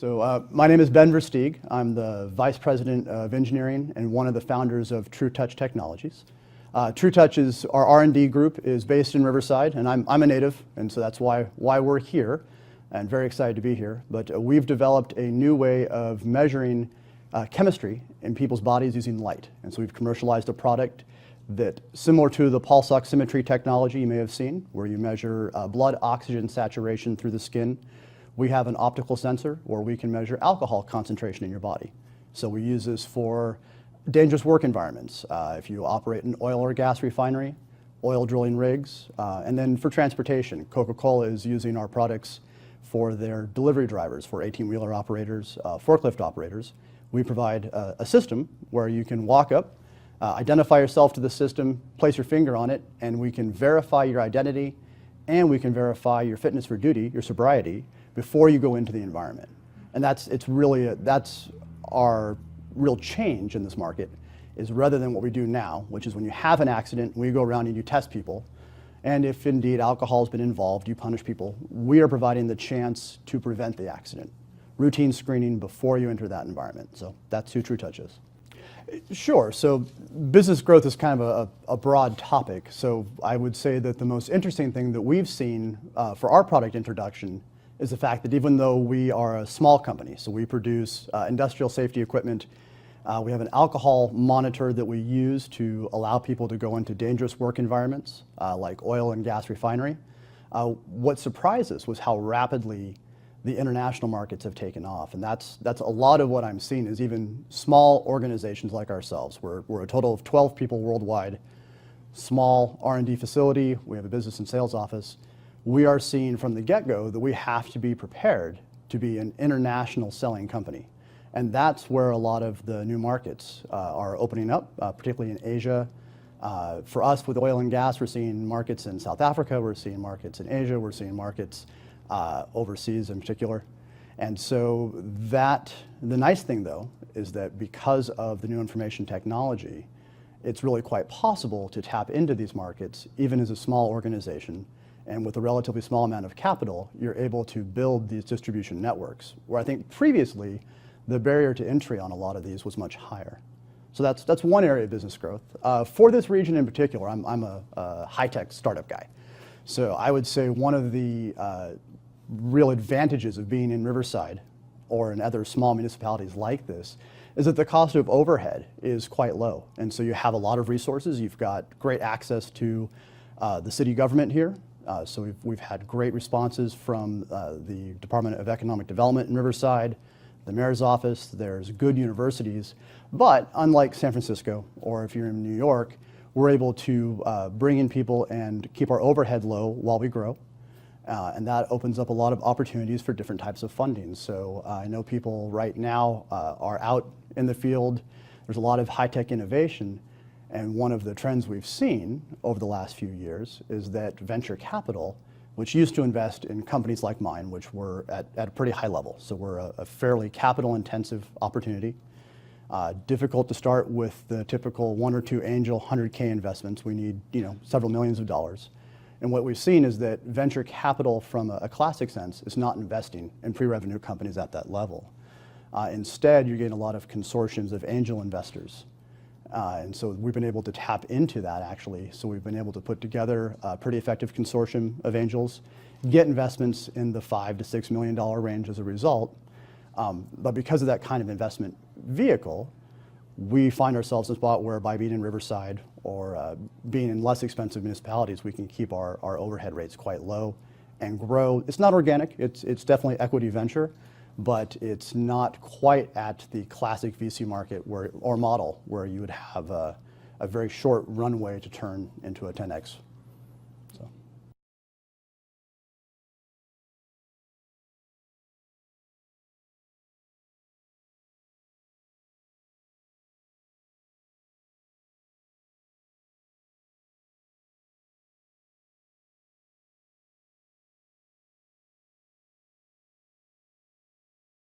My name is Ver Steeg. I'm the Vice President of Engineering and one of the founders of TruTouch Technologies. TruTouch is our R&D group is based in Riverside, and I'm a native, and so that's why we're here, and very excited to be here. But we've developed a new way of measuring chemistry in people's bodies using light. And so we've commercialized a product that, similar to the pulse oximetry technology you may have seen, where you measure blood oxygen saturation through the skin. We have an optical sensor where we can measure alcohol concentration in your body. So we use this for dangerous work environments. If you operate an oil or gas refinery, oil drilling rigs, and then for transportation. Coca-Cola is using our products for their delivery drivers, for 18-wheeler operators, forklift operators. We provide a system where you can walk up, identify yourself to the system, place your finger on it, and we can verify your identity, and we can verify your fitness for duty, your sobriety, before you go into the environment. And that's our real change in this market, is rather than what we do now, which is when you have an accident, we go around and you test people, and if indeed alcohol has been involved, you punish people. We are providing the chance to prevent the accident. Routine screening before you enter that environment. So that's who TruTouch is. Sure, so business growth is kind of a broad topic. So I would say that the most interesting thing that we've seen for our product introduction is the fact that even though we are a small company, so we produce industrial safety equipment, we have an alcohol monitor that we use to allow people to go into dangerous work environments like oil and gas refinery. What surprised us was how rapidly the international markets have taken off, and that's a lot of what I'm seeing is even small organizations like ourselves. We're a total of 12 people worldwide, small R&D facility, we have a business and sales office. We are seeing from the get-go that we have to be prepared to be an international selling company. And that's where a lot of the new markets are opening up, particularly in Asia. For us with oil and gas, we're seeing markets in South Africa, we're seeing markets in Asia, we're seeing markets overseas in particular. And so the nice thing though, is that because of the new information technology, it's really quite possible to tap into these markets, even as a small organization. And with a relatively small amount of capital, you're able to build these distribution networks, where I think previously the barrier to entry on a lot of these was much higher. So that's one area of business growth. For this region in particular, I'm a high-tech startup guy. So I would say one of the real advantages of being in Riverside or in other small municipalities like this is that the cost of overhead is quite low. And so you have a lot of resources. You've got great access to the city government here. So we've had great responses from the Department of Economic Development in Riverside, the mayor's office. There's good universities, but unlike San Francisco, or if you're in New York, we're able to bring in people and keep our overhead low while we grow. And that opens up a lot of opportunities for different types of funding. So I know people right now are out in the field. There's a lot of high-tech innovation. And one of the trends we've seen over the last few years is that venture capital, which used to invest in companies like mine, which were at a pretty high level. So we're a fairly capital-intensive opportunity. Difficult to start with the typical 1 or 2 angel 100K investments. We need several millions of dollars. And what we've seen is that venture capital from a classic sense is not investing in pre-revenue companies at that level. Instead, you're getting a lot of consortiums of angel investors. And so we've been able to tap into that actually. So we've been able to put together a pretty effective consortium of angels, get investments in the $5 to $6 million range as a result. But because of that kind of investment vehicle, we find ourselves in a spot where by being in Riverside or being in less expensive municipalities, we can keep our overhead rates quite low and grow. It's not organic, it's definitely equity venture, but it's not quite at the classic VC market or model where you would have a very short runway to turn into a 10x